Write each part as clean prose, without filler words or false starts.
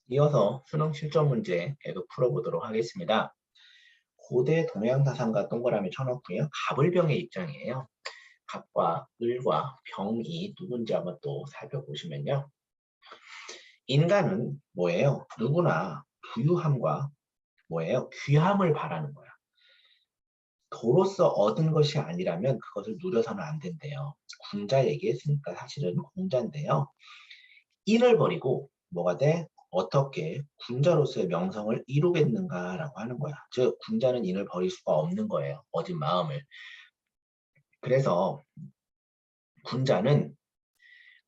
이어서 수능 실전 문제 계속 풀어보도록 하겠습니다. 고대 동양 사상가 동그라미 쳐놓고요. 갑을병의 입장이에요. 갑과 을과 병이 누군지 한번 또 살펴보시면요. 인간은 뭐예요? 누구나 부유함과 뭐예요? 귀함을 바라는 거야. 도로서 얻은 것이 아니라면 그것을 누려서는 안 된대요. 군자 얘기했으니까 사실은 공자인데요. 인을 버리고 뭐가 돼? 어떻게 군자로서의 명성을 이루겠는가라고 하는 거야. 즉 군자는 인을 버릴 수가 없는 거예요. 어진 마음을. 그래서 군자는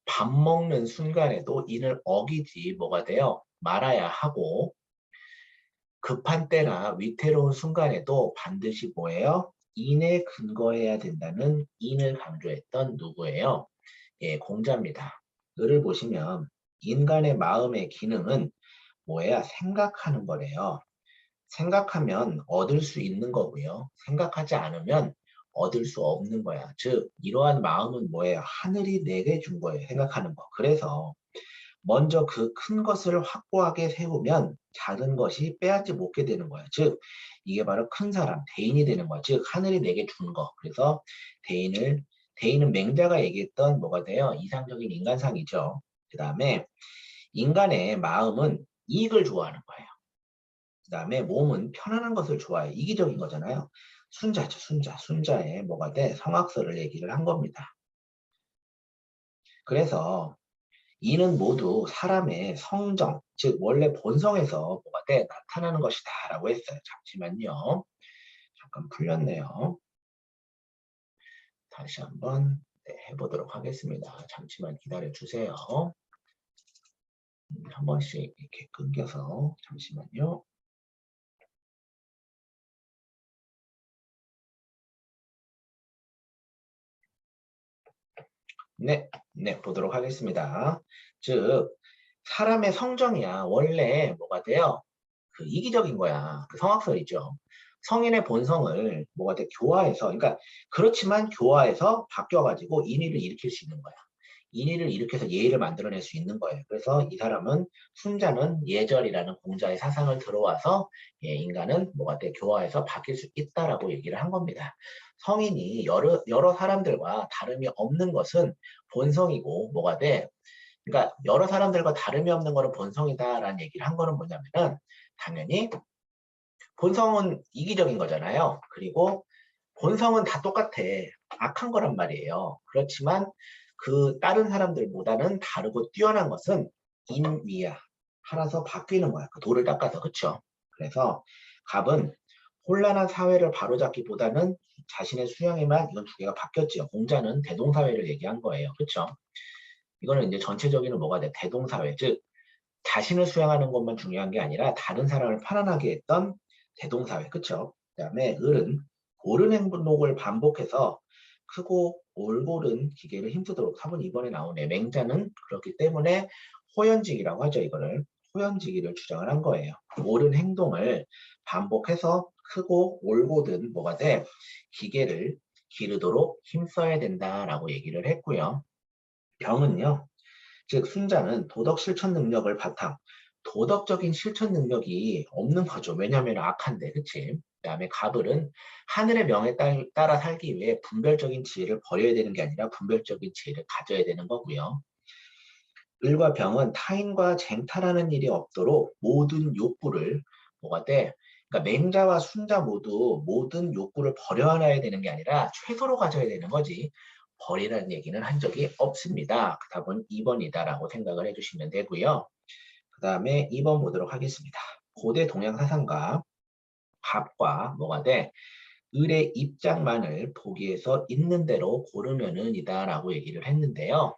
밥 먹는 순간에도 인을 어기지 뭐가 돼요? 말아야 하고 급한 때나 위태로운 순간에도 반드시 뭐예요? 인에 근거해야 된다는 인을 강조했던 누구예요? 예, 공자입니다. 을을 보시면 인간의 마음의 기능은 뭐야? 생각하는 거래요. 생각하면 얻을 수 있는 거고요. 생각하지 않으면 얻을 수 없는 거야. 즉, 이러한 마음은 뭐예요? 하늘이 내게 준 거예요. 생각하는 거. 그래서 먼저 그 큰 것을 확고하게 세우면 작은 것이 빼앗지 못게 되는 거야. 즉, 이게 바로 큰 사람, 대인이 되는 거야. 즉, 하늘이 내게 준 거. 그래서 대인은 맹자가 얘기했던 뭐가 돼요? 이상적인 인간상이죠. 그 다음에 인간의 마음은 이익을 좋아하는 거예요. 그 다음에 몸은 편안한 것을 좋아해. 이기적인 거잖아요. 순자죠, 순자. 순자에 뭐가 돼? 성악설을 얘기를 한 겁니다. 그래서 이는 모두 사람의 성정, 즉 원래 본성에서 뭐가 돼? 나타나는 것이다 라고 했어요. 잠시만요. 잠깐 풀렸네요. 다시 한번 해보도록 하겠습니다. 잠시만 기다려 주세요. 한 번씩 이렇게 끊겨서 잠시만요. 네, 보도록 하겠습니다. 즉, 사람의 성정이야. 원래 뭐가 돼요? 그 이기적인 거야. 그 성악설이죠. 성인의 본성을 뭐가 돼? 교화해서, 그러니까 그렇지만 교화해서 바뀌어가지고 인의를 일으킬 수 있는 거야. 인의를 일으켜서 예의를 만들어낼 수 있는 거예요. 그래서 이 사람은 순자는 예절이라는 공자의 사상을 들어와서 예, 인간은 뭐가 돼? 교화해서 바뀔 수 있다라고 얘기를 한 겁니다. 성인이 여러 사람들과 다름이 없는 것은 본성이고 뭐가 돼? 그러니까 여러 사람들과 다름이 없는 거는 본성이다라는 얘기를 한 거는 뭐냐면은 당연히 본성은 이기적인 거잖아요. 그리고 본성은 다 똑같아. 악한 거란 말이에요. 그렇지만 그 다른 사람들보다는 다르고 뛰어난 것은 인위야. 알아서 바뀌는 거야. 그 돌을 닦아서. 그쵸? 그래서 갑은 혼란한 사회를 바로잡기보다는 자신의 수양에만 이건 두 개가 바뀌었죠. 공자는 대동사회를 얘기한 거예요. 그쵸? 이거는 이제 전체적인 뭐가 돼? 대동사회. 즉, 자신을 수양하는 것만 중요한 게 아니라 다른 사람을 편안하게 했던 대동사회. 그쵸? 그 다음에 을은 옳은 행동을 반복해서 크고 올곧은 기계를 힘쓰도록 4번 2번에 나오네. 맹자는 그렇기 때문에 호연지기라고 하죠. 이거를. 호연지기를 주장을 한 거예요. 옳은 행동을 반복해서 크고 올곧은 뭐가 돼? 기계를 기르도록 힘써야 된다라고 얘기를 했고요. 병은요. 즉 순자는 도덕 실천 능력을 바탕, 도덕적인 실천 능력이 없는 거죠. 왜냐하면 악한데, 그치? 그 다음에 갑을은 하늘의 명에 따라 살기 위해 분별적인 지혜를 버려야 되는 게 아니라 분별적인 지혜를 가져야 되는 거고요. 을과 병은 타인과 쟁탈하는 일이 없도록 모든 욕구를 뭐가 돼? 그러니까 맹자와 순자 모두 모든 욕구를 버려놔야 되는 게 아니라 최소로 가져야 되는 거지. 버리라는 얘기는 한 적이 없습니다. 그 답은 2번이다라고 생각을 해주시면 되고요. 그 다음에 2번 보도록 하겠습니다. 고대 동양 사상가 갑과 뭐가 돼? 을의 입장만을 보기에서 있는 대로 고르면은 이다라고 얘기를 했는데요.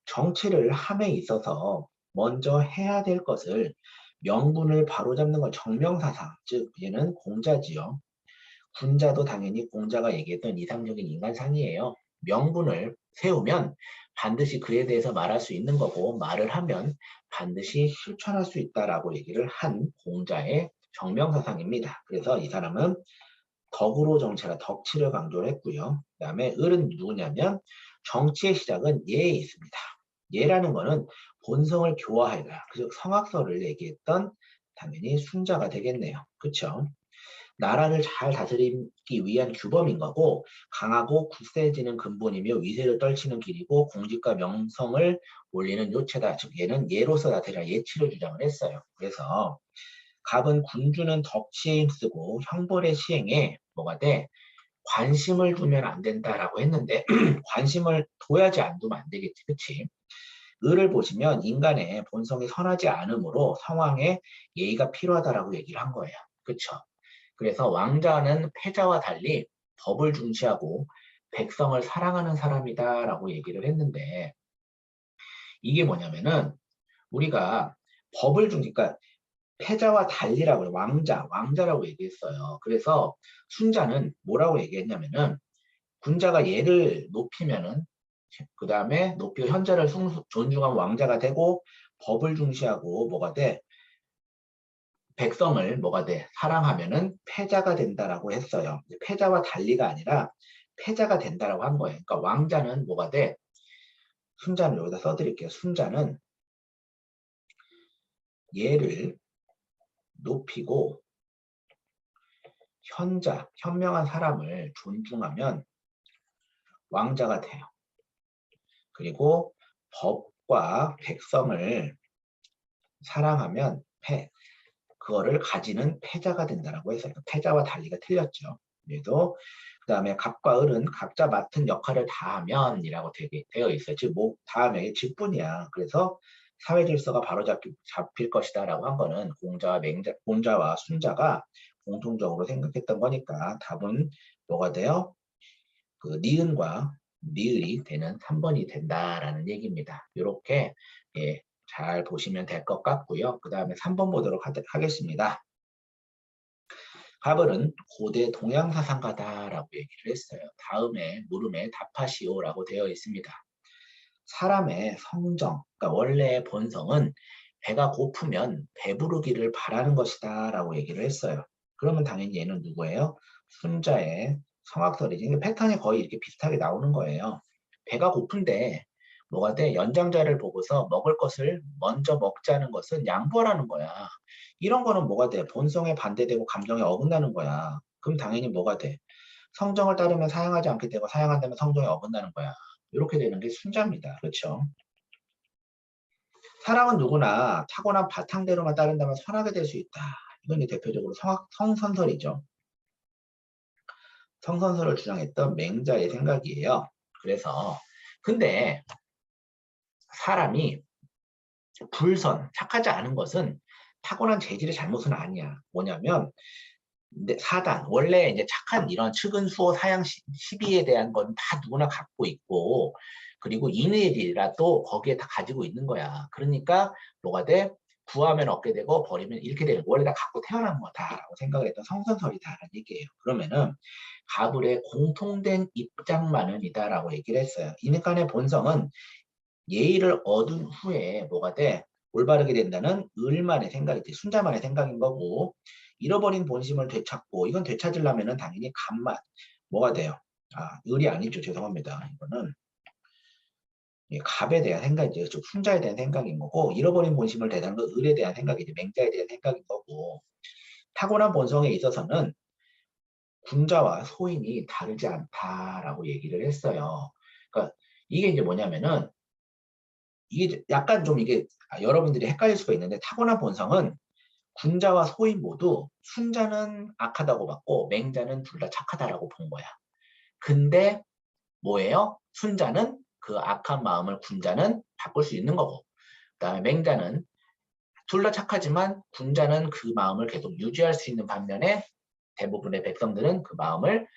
정치를 함에 있어서 먼저 해야 될 것을 명분을 바로잡는 건 정명사상, 즉 얘는 공자지요. 군자도 당연히 공자가 얘기했던 이상적인 인간상이에요. 명분을 세우면 반드시 그에 대해서 말할 수 있는 거고 말을 하면 반드시 실천할 수 있다라고 얘기를 한 공자의 정명사상입니다. 그래서 이 사람은 덕으로 정치라 덕치를 강조를 했고요. 그 다음에 을은 누구냐면 정치의 시작은 예에 있습니다. 예라는 거는 본성을 교화하여라. 그 성악설을 얘기했던 당연히 순자가 되겠네요. 그쵸? 나라를 잘 다스리기 위한 규범인 거고 강하고 굳세지는 근본이며 위세를 떨치는 길이고 공직과 명성을 올리는 요체다. 즉 얘는 예로서 나타나 예치를 주장을 했어요. 그래서 갑은 군주는 덕치에 힘쓰고 형벌의 시행에 뭐가 돼? 관심을 두면 안 된다라고 했는데 관심을 둬야지 안 두면 안 되겠지. 그치? 을을 보시면 인간의 본성이 선하지 않으므로 상황에 예의가 필요하다라고 얘기를 한 거예요. 그쵸? 그래서 왕자는 패자와 달리 법을 중시하고 백성을 사랑하는 사람이다라고 얘기를 했는데 이게 뭐냐면은 우리가 법을 그러니까 패자와 달리라고 해요. 왕자라고 얘기했어요. 그래서 순자는 뭐라고 얘기했냐면은 군자가 얘를 높이면은 그 다음에 높이고 현자를 존중한 왕자가 되고 법을 중시하고 뭐가 돼? 백성을 뭐가 돼? 사랑하면은 패자가 된다라고 했어요. 패자와 달리가 아니라 패자가 된다라고 한 거예요. 그러니까 왕자는 뭐가 돼? 순자는 여기다 써드릴게요. 순자는 얘를 높이고 현명한 사람을 존중하면 왕자가 돼요. 그리고 법과 백성을 사랑하면 그거를 가지는 패자가 된다라고 해서 패자와 달리가 틀렸죠. 그래도 그 다음에 갑과 을은 각자 맡은 역할을 다하면이라고 되어 있어요. 즉, 뭐 다음에 직분이야. 그래서 사회 질서가 바로 잡힐 것이다라고 한 거는 공자와 순자가 공통적으로 생각했던 거니까 답은 뭐가 돼요? 그 니은과 니을이 되는 3번이 된다라는 얘기입니다. 이렇게 예, 잘 보시면 될 것 같고요. 그 다음에 3번 보도록 하겠습니다. 가벌은 고대 동양 사상가다라고 얘기를 했어요. 다음에 물음에 답하시오라고 되어 있습니다. 사람의 성정, 그러니까 원래의 본성은 배가 고프면 배부르기를 바라는 것이다 라고 얘기를 했어요. 그러면 당연히 얘는 누구예요? 순자의 성악설이지. 패턴이 거의 이렇게 비슷하게 나오는 거예요. 배가 고픈데 뭐가 돼? 연장자를 보고서 먹을 것을 먼저 먹자는 것은 양보하라는 거야. 이런 거는 뭐가 돼? 본성에 반대되고 감정에 어긋나는 거야. 그럼 당연히 뭐가 돼? 성정을 따르면 사용하지 않게 되고 사용한다면 성정에 어긋나는 거야. 이렇게 되는 게 순자입니다. 그렇죠? 사람은 누구나 타고난 바탕대로만 따른다면 선하게 될 수 있다. 이건 이제 대표적으로 성선설이죠. 성선설을 주장했던 맹자의 생각이에요. 그래서 근데 사람이 착하지 않은 것은 타고난 재질의 잘못은 아니야. 뭐냐면 사단, 원래 이제 착한 이런 측은 수호 사양 시비에 대한 건 다 누구나 갖고 있고, 그리고 인의리라도 거기에 다 가지고 있는 거야. 그러니까 뭐가 돼? 구하면 얻게 되고 버리면 잃게 되는 거. 원래 다 갖고 태어난 거다라고 생각을 했던 성선설이다라는 얘기예요. 그러면은 가불의 공통된 입장만은 이다라고 얘기를 했어요. 인간의 본성은 예의를 얻은 후에 뭐가 돼? 올바르게 된다는 을만의 생각이지. 순자만의 생각인 거고 잃어버린 본심을 되찾고 이건 되찾으려면은 당연히 간만 뭐가 돼요? 을이 아니죠. 죄송합니다. 이거는 갑에 대한 생각이죠. 즉 순자에 대한 생각인 거고 잃어버린 본심을 되찾는 건 을에 대한 생각이지. 맹자에 대한 생각인 거고 타고난 본성에 있어서는 군자와 소인이 다르지 않다라고 얘기를 했어요. 그러니까 이게 이제 뭐냐면은 이게 약간 좀 이게 여러분들이 헷갈릴 수가 있는데 타고난 본성은 군자와 소인 모두 순자는 악하다고 봤고 맹자는 둘 다 착하다라고 본 거야. 근데 뭐예요? 순자는 그 악한 마음을 군자는 바꿀 수 있는 거고 그다음에 맹자는 둘 다 착하지만 군자는 그 마음을 계속 유지할 수 있는 반면에 대부분의 백성들은 그 마음을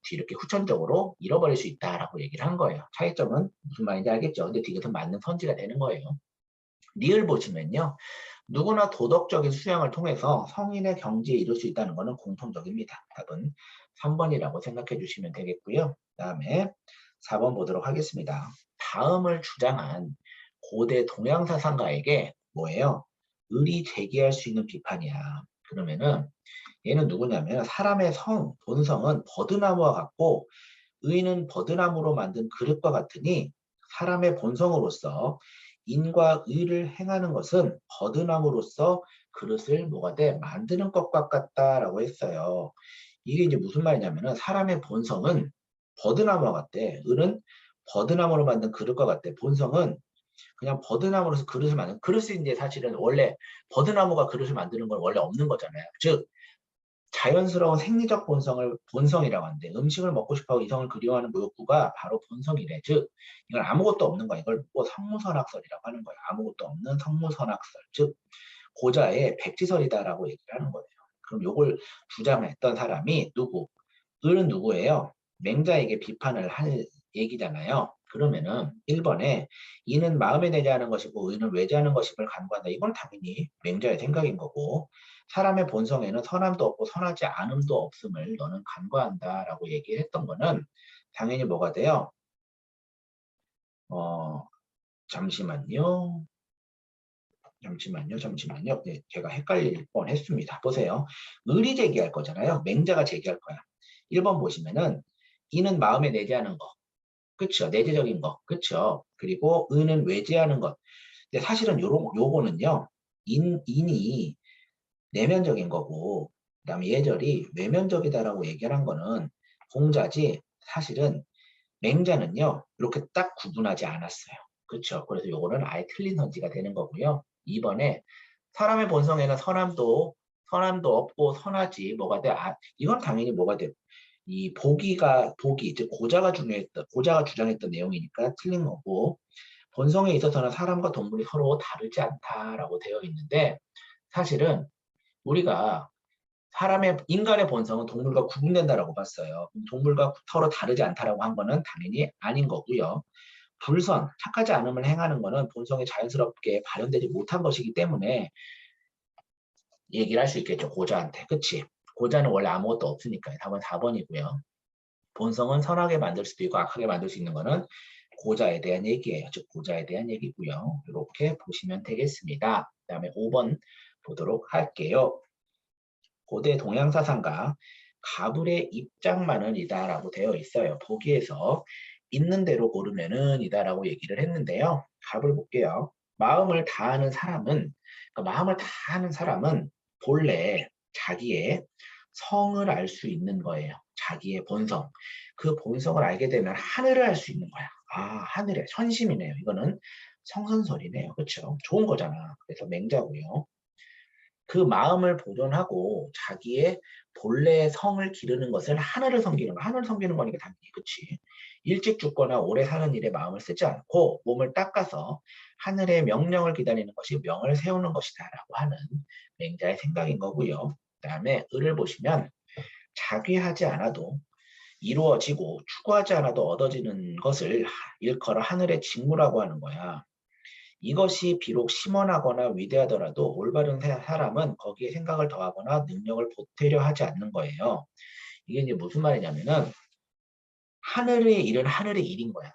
뒤늦게 후천적으로 잃어버릴 수 있다라고 얘기를 한 거예요. 차이점은 무슨 말인지 알겠죠? 근데 이것은 맞는 선지가 되는 거예요. 리을 보시면요. 누구나 도덕적인 수양을 통해서 성인의 경지에 이룰 수 있다는 것은 공통적입니다. 답은 3번이라고 생각해 주시면 되겠고요. 그 다음에 4번 보도록 하겠습니다. 다음을 주장한 고대 동양사상가에게 뭐예요? 을이 제기할 수 있는 비판이야. 그러면은 얘는 누구냐면 사람의 본성은 버드나무와 같고 의는 버드나무로 만든 그릇과 같으니 사람의 본성으로서 인과 의를 행하는 것은 버드남으로써 그릇을 뭐가 돼? 만드는 것과 같다라고 했어요. 이게 이제 무슨 말이냐면은 사람의 본성은 버드나무와 같대. 을은 버드나무로 만든 그릇과 같대. 본성은 그냥 버드나무로서 그릇을 만든 그릇이 이제 사실은 원래 버드나무가 그릇을 만드는 건 원래 없는 거잖아요. 즉 자연스러운 생리적 본성을 본성이라고 하는데 음식을 먹고 싶어하고 이성을 그리워하는 욕구가 바로 본성이래. 즉 이건 아무것도 없는 거야. 이걸 뭐 성무선악설이라고 하는 거야. 아무것도 없는 성무선악설. 즉 고자의 백지설이다라고 얘기를 하는 거예요. 그럼 요걸 주장했던 사람이 누구? 을은 누구예요? 맹자에게 비판을 할 얘기잖아요. 그러면은 1번에 이는 마음에 내지 않은 것이고 의는 외지하는 것임을 간구한다. 이건 당연히 맹자의 생각인 거고 사람의 본성에는 선함도 없고 선하지 않음도 없음을 너는 간구한다라고 얘기를 했던 거는 당연히 뭐가 돼요? 잠시만요. 잠시만요. 네, 제가 헷갈릴 뻔했습니다. 보세요. 을이 제기할 거잖아요. 맹자가 제기할 거야. 1번 보시면은 이는 마음에 내지 않은 거. 그쵸? 내재적인 거. 그쵸? 그리고 의는 외재하는 것. 근데 사실은 요거는요. 인이 내면적인 거고 그다음에 예절이 외면적이다라고 얘기를 한 거는 공자지 사실은 맹자는요. 이렇게 딱 구분하지 않았어요. 그렇죠? 그래서 요거는 아예 틀린 선지가 되는 거고요. 2번에 사람의 본성에는 선함도 없고 선하지 뭐가 돼? 이건 당연히 뭐가 돼? 이 복이 즉 고자가 주장했던 내용이니까 틀린 거고 본성에 있어서는 사람과 동물이 서로 다르지 않다라고 되어 있는데 사실은 우리가 인간의 본성은 동물과 구분된다라고 봤어요. 동물과 서로 다르지 않다라고 한 거는 당연히 아닌 거고요. 착하지 않음을 행하는 거는 본성이 자연스럽게 발현되지 못한 것이기 때문에 얘기를 할 수 있겠죠. 고자한테. 그치? 고자는 원래 아무것도 없으니까요. 답은 4번이고요. 본성은 선하게 만들 수도 있고 악하게 만들 수 있는 거는 고자에 대한 얘기예요. 즉 고자에 대한 얘기고요. 이렇게 보시면 되겠습니다. 그 다음에 5번 보도록 할게요. 고대 동양사상가 가불의 입장만은 이다라고 되어 있어요. 보기에서 있는 대로 고르면은 이다라고 얘기를 했는데요. 가불 볼게요. 마음을 다하는 사람은 본래 자기의 성을 알 수 있는 거예요. 자기의 본성. 그 본성을 알게 되면 하늘을 알 수 있는 거야. 하늘에 선심이네요. 이거는 성선설이네요. 그렇죠? 좋은 거잖아. 그래서 맹자고요. 그 마음을 보존하고 자기의 본래의 성을 기르는 것을 하늘을 섬기는 거. 하늘을 섬기는 거니까 당연히 그치. 일찍 죽거나 오래 사는 일에 마음을 쓰지 않고 몸을 닦아서 하늘의 명령을 기다리는 것이 명을 세우는 것이다라고 하는 맹자의 생각인 거고요. 그 다음에 을을 보시면 자귀하지 않아도 이루어지고 추구하지 않아도 얻어지는 것을 일컬어 하늘의 직무라고 하는 거야. 이것이 비록 심원하거나 위대하더라도 올바른 사람은 거기에 생각을 더하거나 능력을 보태려 하지 않는 거예요. 이게 이제 무슨 말이냐면은 하늘의 일은 하늘의 일인 거야.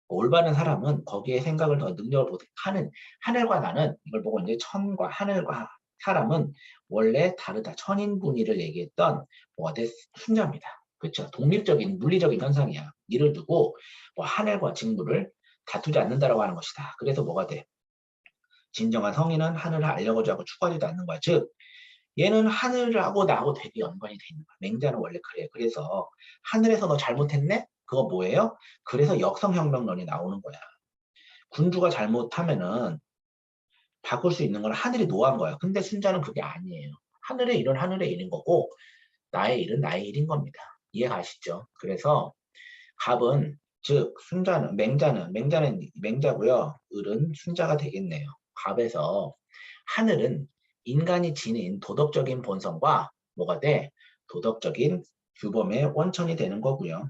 올바른 사람은 거기에 생각을 더 능력을 보태하는 하늘과 나는 이걸 보고 이제 천과 하늘과 사람은 원래 다르다. 천인분이를 얘기했던 뭐가 순자입니다. 그렇죠? 독립적인 물리적인 현상이야. 이를 두고 뭐 하늘과 직무를 다투지 않는다라고 하는 것이다. 그래서 뭐가 돼? 진정한 성인은 하늘을 알려고자 하고 추구하지도 않는 거야. 즉 얘는 하늘하고 나하고 되게 연관이 돼 있는 거야. 맹자는 원래 그래. 그래서 하늘에서 너 잘못했네? 그거 뭐예요? 그래서 역성혁명론이 나오는 거야. 군주가 잘못하면은 바꿀 수 있는 건 하늘이 노한 거야. 근데 순자는 그게 아니에요. 하늘의 일은 하늘의 일인 거고 나의 일은 나의 일인 겁니다. 이해 가시죠? 그래서 갑은 즉 맹자는 맹자고요. 을은 순자가 되겠네요. 갑에서 하늘은 인간이 지닌 도덕적인 본성과 뭐가 돼? 도덕적인 규범의 원천이 되는 거고요.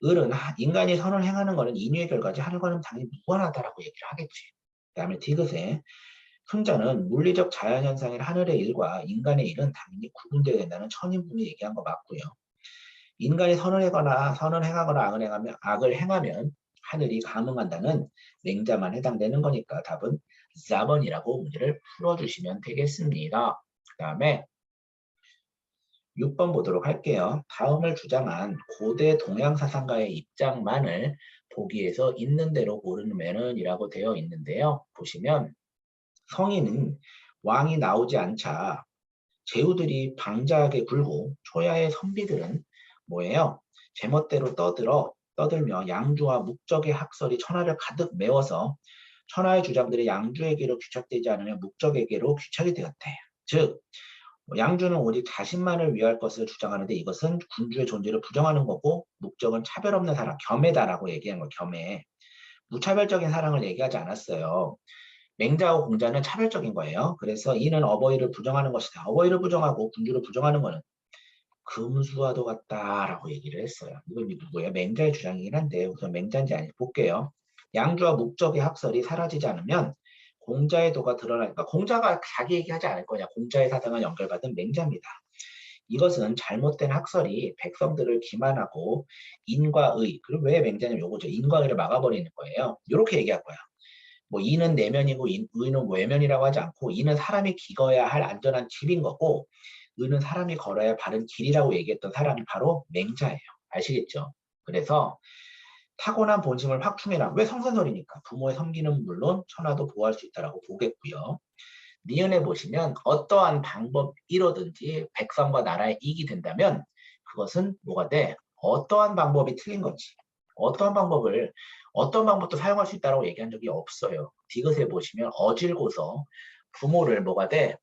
을은 인간이 선을 행하는 것은 인유의 결과지 하늘과는 당연히 무관하다라고 얘기를 하겠지. 그 다음에 디귿에 순자는 물리적 자연현상인 하늘의 일과 인간의 일은 당연히 구분되어야 된다는 천인분이 얘기한 거 맞고요. 인간이 선을 행하거나 악을 행하면 하늘이 감응한다는 맹자만 해당되는 거니까 답은 4번이라고 문제를 풀어주시면 되겠습니다. 그 다음에 6번 보도록 할게요. 다음을 주장한 고대 동양 사상가의 입장만을 보기에서 있는 대로 고르면은 이라고 되어 있는데요. 보시면 성인은 왕이 나오지 않자 제후들이 방자하게 굴고 초야의 선비들은 뭐예요? 제멋대로 떠들며 양주와 묵적의 학설이 천하를 가득 메워서 천하의 주장들이 양주에게로 귀착되지 않으면 묵적에게로 귀착이 되었대. 즉 양주는 오직 자신만을 위할 것을 주장하는데 이것은 군주의 존재를 부정하는 거고 묵적은 차별 없는 사랑, 겸해다라고 얘기한 거, 겸해. 무차별적인 사랑을 얘기하지 않았어요. 맹자하고 공자는 차별적인 거예요. 그래서 이는 어버이를 부정하는 것이다. 어버이를 부정하고 군주를 부정하는 것은 금수와도 같다라고 얘기를 했어요. 이건 누구예요? 맹자의 주장이긴 한데 우선 맹자인지 아닌지 볼게요. 양주와 묵적의 학설이 사라지지 않으면 공자의 도가 드러나니까 공자가 자기 얘기하지 않을 거냐. 공자의 사상을 연결받은 맹자입니다. 이것은 잘못된 학설이 백성들을 기만하고 인과 의, 그리고 왜 맹자는 요거죠. 인과 의를 막아버리는 거예요. 이렇게 얘기할 거야. 뭐 이는 내면이고 의는 외면이라고 하지 않고 이는 사람이 기거야 할 안전한 집인 거고 의는 사람이 걸어야 할 바른 길이라고 얘기했던 사람이 바로 맹자예요. 아시겠죠? 그래서 타고난 본심을 확충해라. 왜 성선설이니까 부모의 섬기는 물론 천하도 보호할 수 있다라고 보겠고요. 니은에 보시면 어떠한 방법이로든지 백성과 나라에 이익이 된다면 그것은 뭐가 돼? 어떠한 방법이 틀린 건지 어떤 방법도 사용할 수 있다고 얘기한 적이 없어요. 디귿에 보시면 어질고서 부모를 뭐가 돼?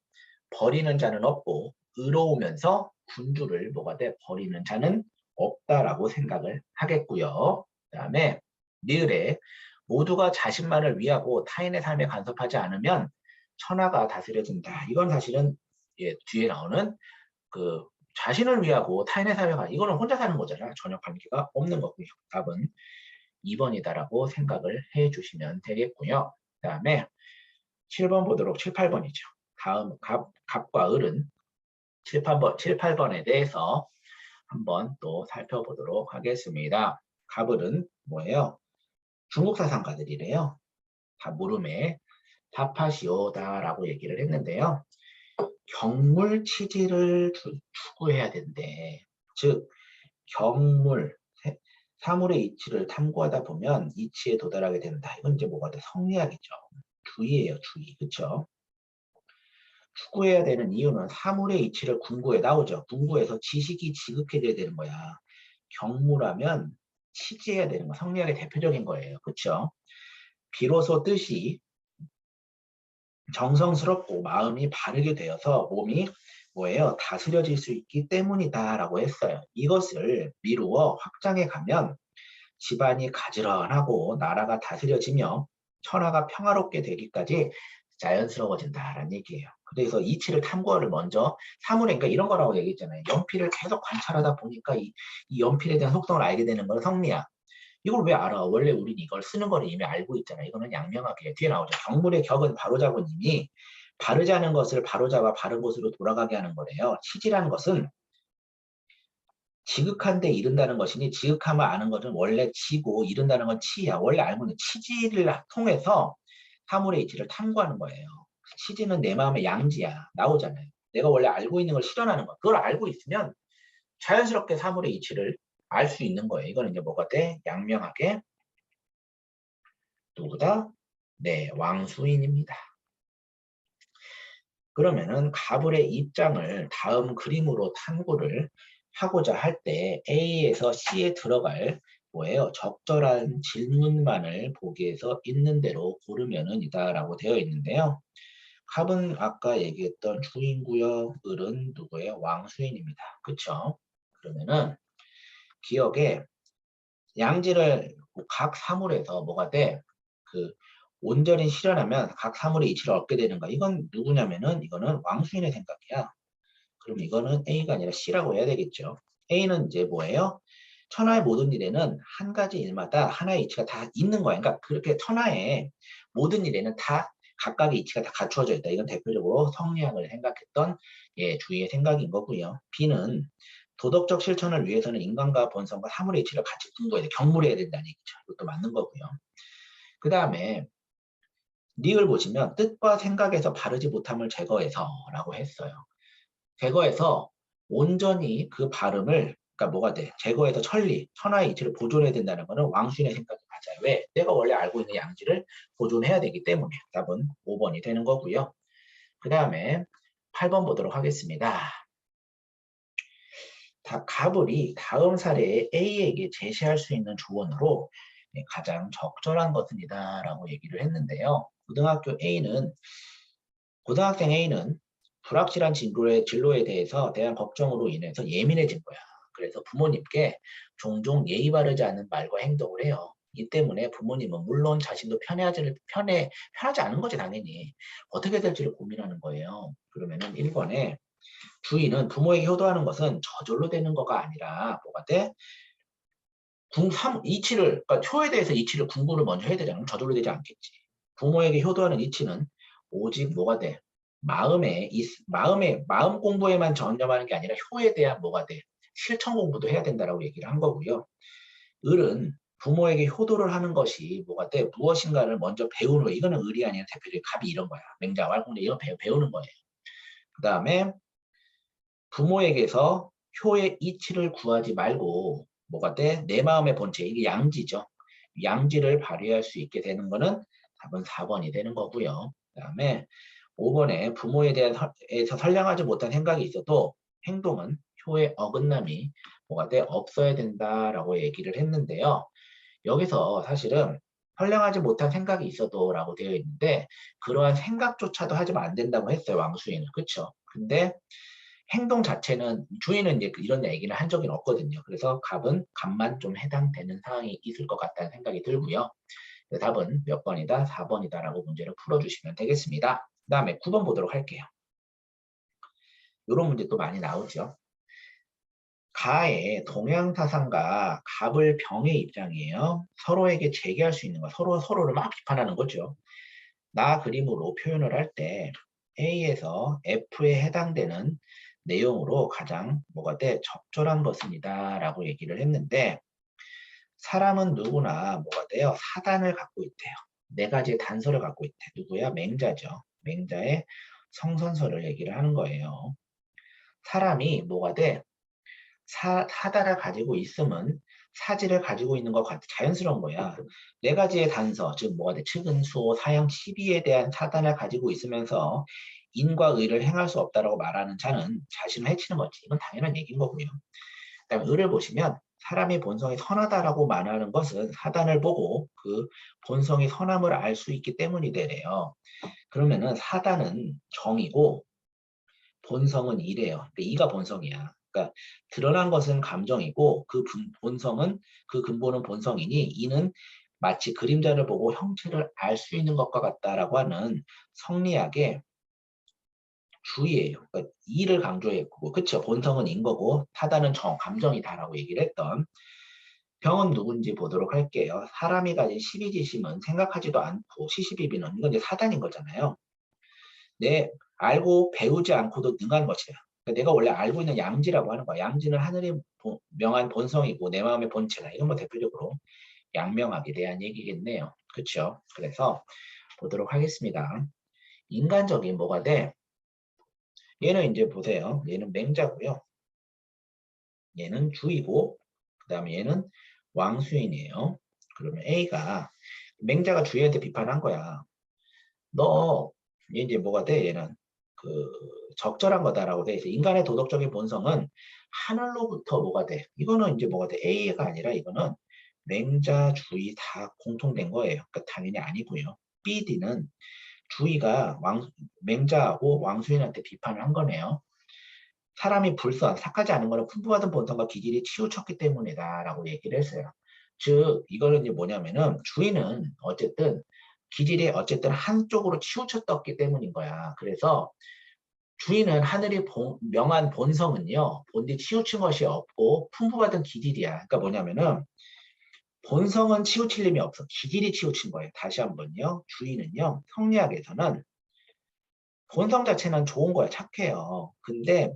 버리는 자는 없고 의로우면서 군주를 뭐가 돼? 버리는 자는 없다라고 생각을 하겠고요. 그 다음에 니을에 모두가 자신만을 위하고 타인의 삶에 간섭하지 않으면 천하가 다스려진다. 이건 사실은 뒤에 나오는 그 자신을 위하고 타인의 삶에 이거는 혼자 사는 거잖아. 전혀 관계가 없는 거고요. 답은 2번이다라고 생각을 해주시면 되겠고요. 그 다음에 7번 보도록 7, 8번이죠. 다음 갑과 을은 7, 8번에 대해서 한번 또 살펴보도록 하겠습니다. 갑을은 뭐예요? 중국 사상가들이래요. 다 물음에 답하시오다라고 얘기를 했는데요. 경물치지를 추구해야 된대. 즉 경물, 사물의 이치를 탐구하다 보면 이치에 도달하게 된다. 이건 이제 뭐가 돼? 성리학이죠. 주의예요, 주의. 그쵸? 추구해야 되는 이유는 사물의 이치를 궁구해 나오죠. 궁구해서 지식이 지극해져야 되는 거야. 경무라면 치지해야 되는 거. 성리학의 대표적인 거예요. 그쵸? 비로소 뜻이 정성스럽고 마음이 바르게 되어서 몸이 뭐예요? 다스려질 수 있기 때문이다라고 했어요. 이것을 미루어 확장해 가면 집안이 가지런하고 나라가 다스려지며 천하가 평화롭게 되기까지 자연스러워진다라는 얘기예요. 그래서 이치를 탐구를 먼저 사물에 그러니까 이런 거라고 얘기했잖아요. 연필을 계속 관찰하다 보니까 이 연필에 대한 속성을 알게 되는 건 성리야. 이걸 왜 알아? 원래 우린 이걸 쓰는 거를 이미 알고 있잖아. 이거는 양명하게 뒤에 나오죠. 경물의 격은 바로잡은 이미 바르지 않은 것을 바로잡아 바른 곳으로 돌아가게 하는 거래요. 치지라는 것은 지극한 데 이른다는 것이니 지극함을 아는 것은 원래 지고 이른다는 건 치야. 원래 알고 있는 치지를 통해서 사물의 이치를 탐구하는 거예요. 치지는 내 마음의 양지야. 나오잖아요. 내가 원래 알고 있는 걸 실현하는 거. 그걸 알고 있으면 자연스럽게 사물의 이치를 알 수 있는 거예요. 이거는 이제 뭐가 돼? 양명하게 누구다? 네, 왕수인입니다. 그러면은 가불의 입장을 다음 그림으로 탐구를 하고자 할 때 A에서 C에 들어갈 뭐예요? 적절한 질문만을 보기에서 있는 대로 고르면은 이다라고 되어 있는데요. 갑은 아까 얘기했던 주인구요, 을은 누구예요? 왕수인입니다. 그쵸? 그러면은 기억에 양지를 각 사물에서 뭐가 돼? 그 온전히 실현하면 각 사물의 이치를 얻게 되는 거. 이건 누구냐면은 이거는 왕수인의 생각이야. 그럼 이거는 A가 아니라 C라고 해야 되겠죠. A는 이제 뭐예요? 천하의 모든 일에는 한 가지 일마다 하나의 이치가 다 있는 거야. 그러니까 그렇게 천하의 모든 일에는 다 각각의 이치가 다 갖추어져 있다. 이건 대표적으로 성리학을 생각했던 주의의 생각인 거고요. B는 도덕적 실천을 위해서는 인간과 본성과 사물의 이치를 같이 분고해야 돼. 경물해야 된다는 얘기죠. 이것도 맞는 거고요. 그 다음에 니을 보시면 뜻과 생각에서 바르지 못함을 제거해서 라고 했어요. 제거해서 온전히 그 발음을 그러니까 뭐가 돼? 제거해서 천하의 이치를 보존해야 된다는 거는 왕수인의 생각이 맞아요. 왜? 내가 원래 알고 있는 양지를 보존해야 되기 때문에 답은 5번이 되는 거고요. 그 다음에 8번 보도록 하겠습니다. 가불이 다음 사례에 A에게 제시할 수 있는 조언으로 가장 적절한 것입니다. 라고 얘기를 했는데요. 고등학생 A는 불확실한 진로에 대한 걱정으로 인해서 예민해진 거야. 그래서 부모님께 종종 예의 바르지 않은 말과 행동을 해요. 이 때문에 부모님은 물론 자신도 편하지 않은 거지, 당연히. 어떻게 될지를 고민하는 거예요. 그러면은 1번에 주인은 부모에게 효도하는 것은 저절로 되는 거가 아니라 뭐가 돼? 그러니까 효에 대해서 이치를 공부를 먼저 해야 되잖아. 저절로 되지 않겠지. 부모에게 효도하는 이치는 오직 뭐가 돼? 마음 공부에만 전념하는 게 아니라 효에 대한 뭐가 돼? 실천 공부도 해야 된다라고 얘기를 한 거고요. 을은 부모에게 효도를 하는 것이 뭐가 돼? 무엇인가를 먼저 배우는 거예요. 이거는 을이 아니라 대표적인 갑이 이런 거야. 맹자, 왈공제 이거 배우는 거예요. 그 다음에 부모에게서 효의 이치를 구하지 말고 뭐가 돼? 내 마음의 본체, 이게 양지죠. 양지를 발휘할 수 있게 되는 거는 답은 4번이 되는 거고요. 그 다음에 5번에 부모에 대해서 선량하지 못한 생각이 있어도 행동은 효의 어긋남이 뭐가 돼? 없어야 된다라고 얘기를 했는데요. 여기서 사실은 선량하지 못한 생각이 있어도 라고 되어 있는데 그러한 생각조차도 하지면 안 된다고 했어요. 왕수인은. 그렇죠? 근데 행동 자체는 주인은 이제 이런 얘기는 한 적이 없거든요. 그래서 갑만 좀 해당되는 상황이 있을 것 같다는 생각이 들고요. 답은 몇 번이다? 4번이다라고 문제를 풀어주시면 되겠습니다. 그 다음에 9번 보도록 할게요. 이런 문제 또 많이 나오죠. 가의 동양사상과 갑을 병의 입장이에요. 서로에게 제기할 수 있는 거, 서로를 막 비판하는 거죠. 나 그림으로 표현을 할 때 A에서 F에 해당되는 내용으로 가장 뭐가 돼? 적절한 것입니다. 라고 얘기를 했는데 사람은 누구나 뭐가 돼요? 사단을 갖고 있대요. 네 가지의 단서를 갖고 있대. 누구야? 맹자죠. 맹자의 성선설을 얘기를 하는 거예요. 사람이 뭐가 돼? 사단을 가지고 있으면 사지를 가지고 있는 것 같아. 자연스러운 거야. 네 가지의 단서, 즉 뭐가 돼? 측은, 수호, 사형, 시비에 대한 사단을 가지고 있으면서 인과 의를 행할 수 없다라고 말하는 자는 자신을 해치는 거지. 이건 당연한 얘기인 거고요. 그다음에 의를 보시면 사람의 본성이 선하다라고 말하는 것은 사단을 보고 그 본성이 선함을 알 수 있기 때문이 되래요. 그러면은 사단은 정이고 본성은 이래요. 그러니까 이가 본성이야. 그러니까 드러난 것은 감정이고 본성은 그 근본은 본성이니 이는 마치 그림자를 보고 형체를 알 수 있는 것과 같다라고 하는 성리학의 주의예요. 그러니까 이를 강조했고, 그쵸? 본성은 인 거고 타다는 감정이다라고 얘기를 했던 병은 누군지 보도록 할게요. 사람이 가진 시비지심은 생각하지도 않고 시시비비는 이건 이제 사단인 거잖아요. 알고 배우지 않고도 능한 것이야. 그러니까 내가 원래 알고 있는 양지라고 하는 거야. 양지는 하늘의 명한 본성이고 내 마음의 본체다. 이건 뭐 대표적으로 양명학에 대한 얘기겠네요. 그렇죠? 그래서 보도록 하겠습니다. 인간적인 뭐가 돼? 얘는 이제 보세요. 얘는 맹자고요. 얘는 주이고 그 다음에 얘는 왕수인이에요. 그러면 A가 맹자가 주인한테 비판한 거야. 너 이제 뭐가 돼? 얘는 그 적절한 거다라고 돼 있어. 인간의 도덕적인 본성은 하늘로부터 뭐가 돼? 이거는 이제 뭐가 돼? A가 아니라 이거는 맹자, 주의 다 공통된 거예요. 그러니까 당연히 아니고요. B, D는 주의가 맹자하고 왕수인한테 비판을 한 거네요. 사람이 착하지 않은 거는 풍부하던 본성과 기질이 치우쳤기 때문이다 라고 얘기를 했어요. 즉 이거는 이제 뭐냐면은 주인은 기질이 한쪽으로 치우쳤었기 때문인 거야. 그래서 주인은 하늘이 명한 본성은요 본디 치우친 것이 없고 풍부하던 기질이야. 그러니까 뭐냐면은 본성은 치우칠 힘이 없어. 기질이 치우친 거예요. 다시 한번요. 주인은요 성리학에서는 본성 자체는 좋은 거야. 착해요. 근데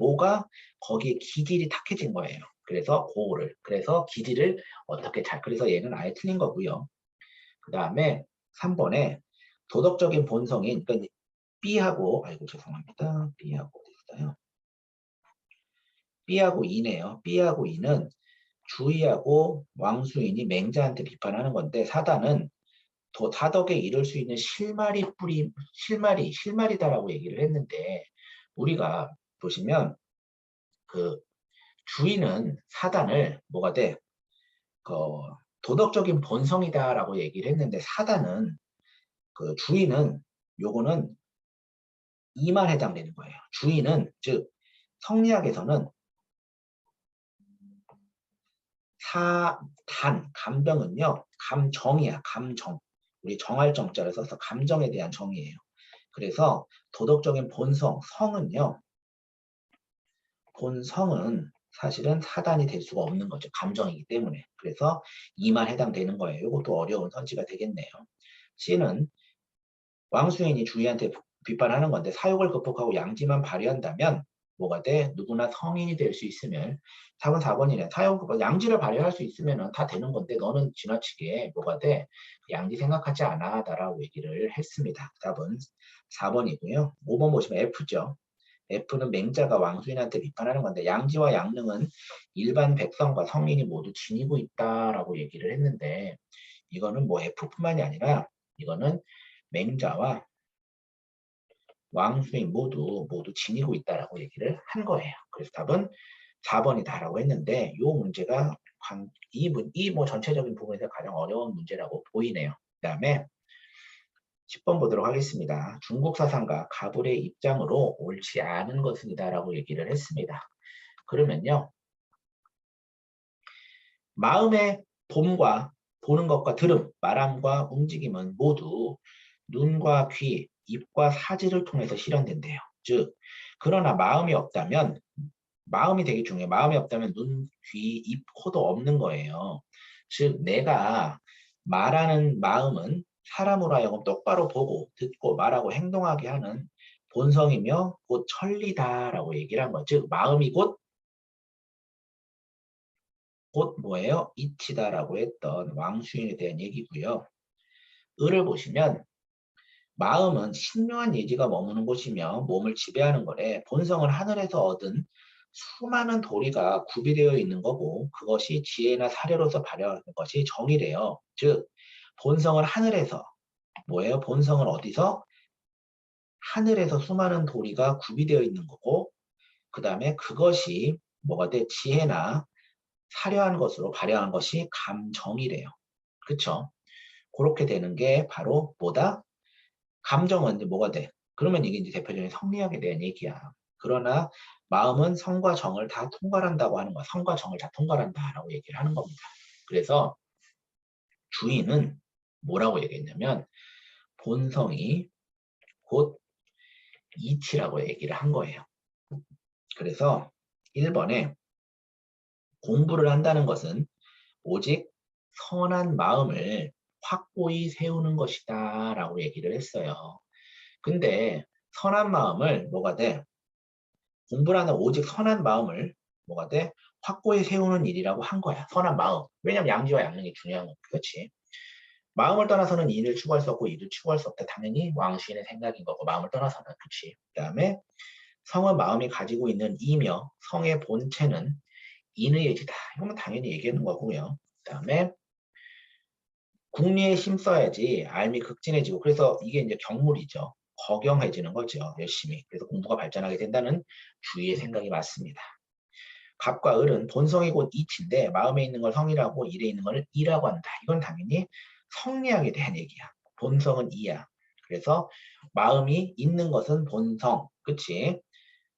거기에 기질이 탁해진 거예요. 그래서 기질을 그래서 얘는 아예 틀린 거고요. 그 다음에 3번에 도덕적인 본성인, 그러니까 B하고, 아이고 죄송합니다. B하고 어디 있어요? B하고 E네요. B하고 E는 주의하고 왕수인이 맹자한테 비판하는 건데 사단은 사덕에 이를 수 있는 실마리다라고 얘기를 했는데 우리가 보시면 그 주인은 사단을 뭐가 돼? 그 도덕적인 본성이다라고 얘기를 했는데 사단은 그 주인은 요거는 이만 해당되는 거예요. 주인은 즉 성리학에서는 감정은요, 감정이야, 감정. 우리 정할 정자를 써서 감정에 대한 정의예요. 그래서 도덕적인 본성은 사실은 사단이 될 수가 없는 거죠. 감정이기 때문에. 그래서 이만 해당되는 거예요. 이것도 어려운 선지가 되겠네요. C는 왕수인이 주인한테 비판하는 건데 사욕을 극복하고 양지만 발휘한다면 뭐가 돼? 누구나 성인이 될 수 있으면 답은 4번이네. 양지를 발휘할 수 있으면 다 되는 건데 너는 지나치게 뭐가 돼? 양지 생각하지 않아 라고 얘기를 했습니다. 답은 4번이고요. 5번 보시면 F죠. F는 맹자가 왕수인한테 비판하는 건데 양지와 양능은 일반 백성과 성인이 모두 지니고 있다라고 얘기를 했는데 이거는 뭐 F뿐만이 아니라 이거는 맹자와 왕수인 모두 지니고 있다라고 얘기를 한 거예요. 그래서 답은 4번이다라고 했는데 이 문제가 뭐 전체적인 부분에서 가장 어려운 문제라고 보이네요. 그 다음에 10번 보도록 하겠습니다. 중국 사상가 가불의 입장으로 옳지 않은 것이다라고 얘기를 했습니다. 그러면요. 마음의 봄과 보는 것과 들음, 말함과 움직임은 모두 눈과 귀, 입과 사지를 통해서 실현된대요. 즉, 그러나 마음이 없다면 마음이 되게 중요해요. 마음이 없다면 눈, 귀, 입, 코도 없는 거예요. 즉, 내가 말하는 마음은 사람으로 하여금 똑바로 보고 듣고 말하고 행동하게 하는 본성이며 곧 천리다라고 얘기를 한 거죠. 즉, 마음이 곧 뭐예요? 이치다라고 했던 왕수인에 대한 얘기고요. 을을 보시면 마음은 신묘한 예지가 머무는 곳이며 몸을 지배하는 거래. 본성은 하늘에서 얻은 수많은 도리가 구비되어 있는 거고 그것이 지혜나 사려로서 발현하는 것이 정이래요. 즉 본성은 하늘에서 뭐예요? 본성은 어디서? 하늘에서 수많은 도리가 구비되어 있는 거고 그 다음에 그것이 뭐가 돼? 지혜나 사려한 것으로 발현한 것이 감정이래요. 그쵸? 그렇게 되는 게 바로 뭐다? 감정은 이제 뭐가 돼? 그러면 이게 이제 대표적인 성리학에 대한 얘기야. 그러나 마음은 성과 정을 다 통괄한다고 하는 거야. 성과 정을 다 통괄한다라고 얘기를 하는 겁니다. 그래서 주인은 뭐라고 얘기했냐면 본성이 곧 이치라고 얘기를 한 거예요. 그래서 1번에 공부를 한다는 것은 오직 선한 마음을 확고히 세우는 것이다 라고 얘기를 했어요. 근데 선한 마음을 뭐가 돼? 공부를 하는 오직 선한 마음을 뭐가 돼? 확고히 세우는 일이라고 한 거야. 선한 마음. 왜냐면 양지와 양능이 중요한 거야. 그렇지? 마음을 떠나서는 이를 추구할 수 없고 이를 추구할 수 없다. 당연히 왕시인의 생각인 거고 마음을 떠나서는. 그렇지? 그 다음에 성은 마음이 가지고 있는 이며 성의 본체는 인의 예지다. 이거는 당연히 얘기하는 거고요. 그 다음에 궁리에 힘써야지 알미 극진해지고 그래서 이게 이제 경물이죠. 거경해지는 거죠. 열심히. 그래서 공부가 발전하게 된다는 주위의 생각이 맞습니다. 갑과 을은 본성이 곧 이치인데 마음에 있는 걸 성이라고 일에 있는 걸 이라고 한다. 이건 당연히 성리학에 대한 얘기야. 본성은 이야. 그래서 마음이 있는 것은 본성. 그치?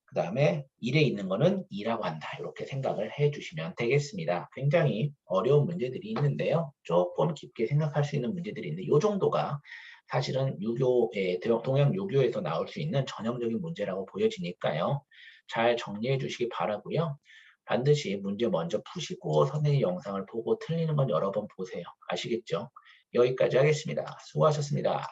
그 다음에 일에 있는 거는 이라고 한다. 이렇게 생각을 해주시면 되겠습니다. 굉장히 어려운 문제들이 있는데요. 조금 깊게 생각할 수 있는 문제들이 있는데 이 정도가 사실은 동양 유교에서 나올 수 있는 전형적인 문제라고 보여지니까요. 잘 정리해 주시기 바라고요. 반드시 문제 먼저 푸시고 선생님 영상을 보고 틀리는 건 여러 번 보세요. 아시겠죠? 여기까지 하겠습니다. 수고하셨습니다.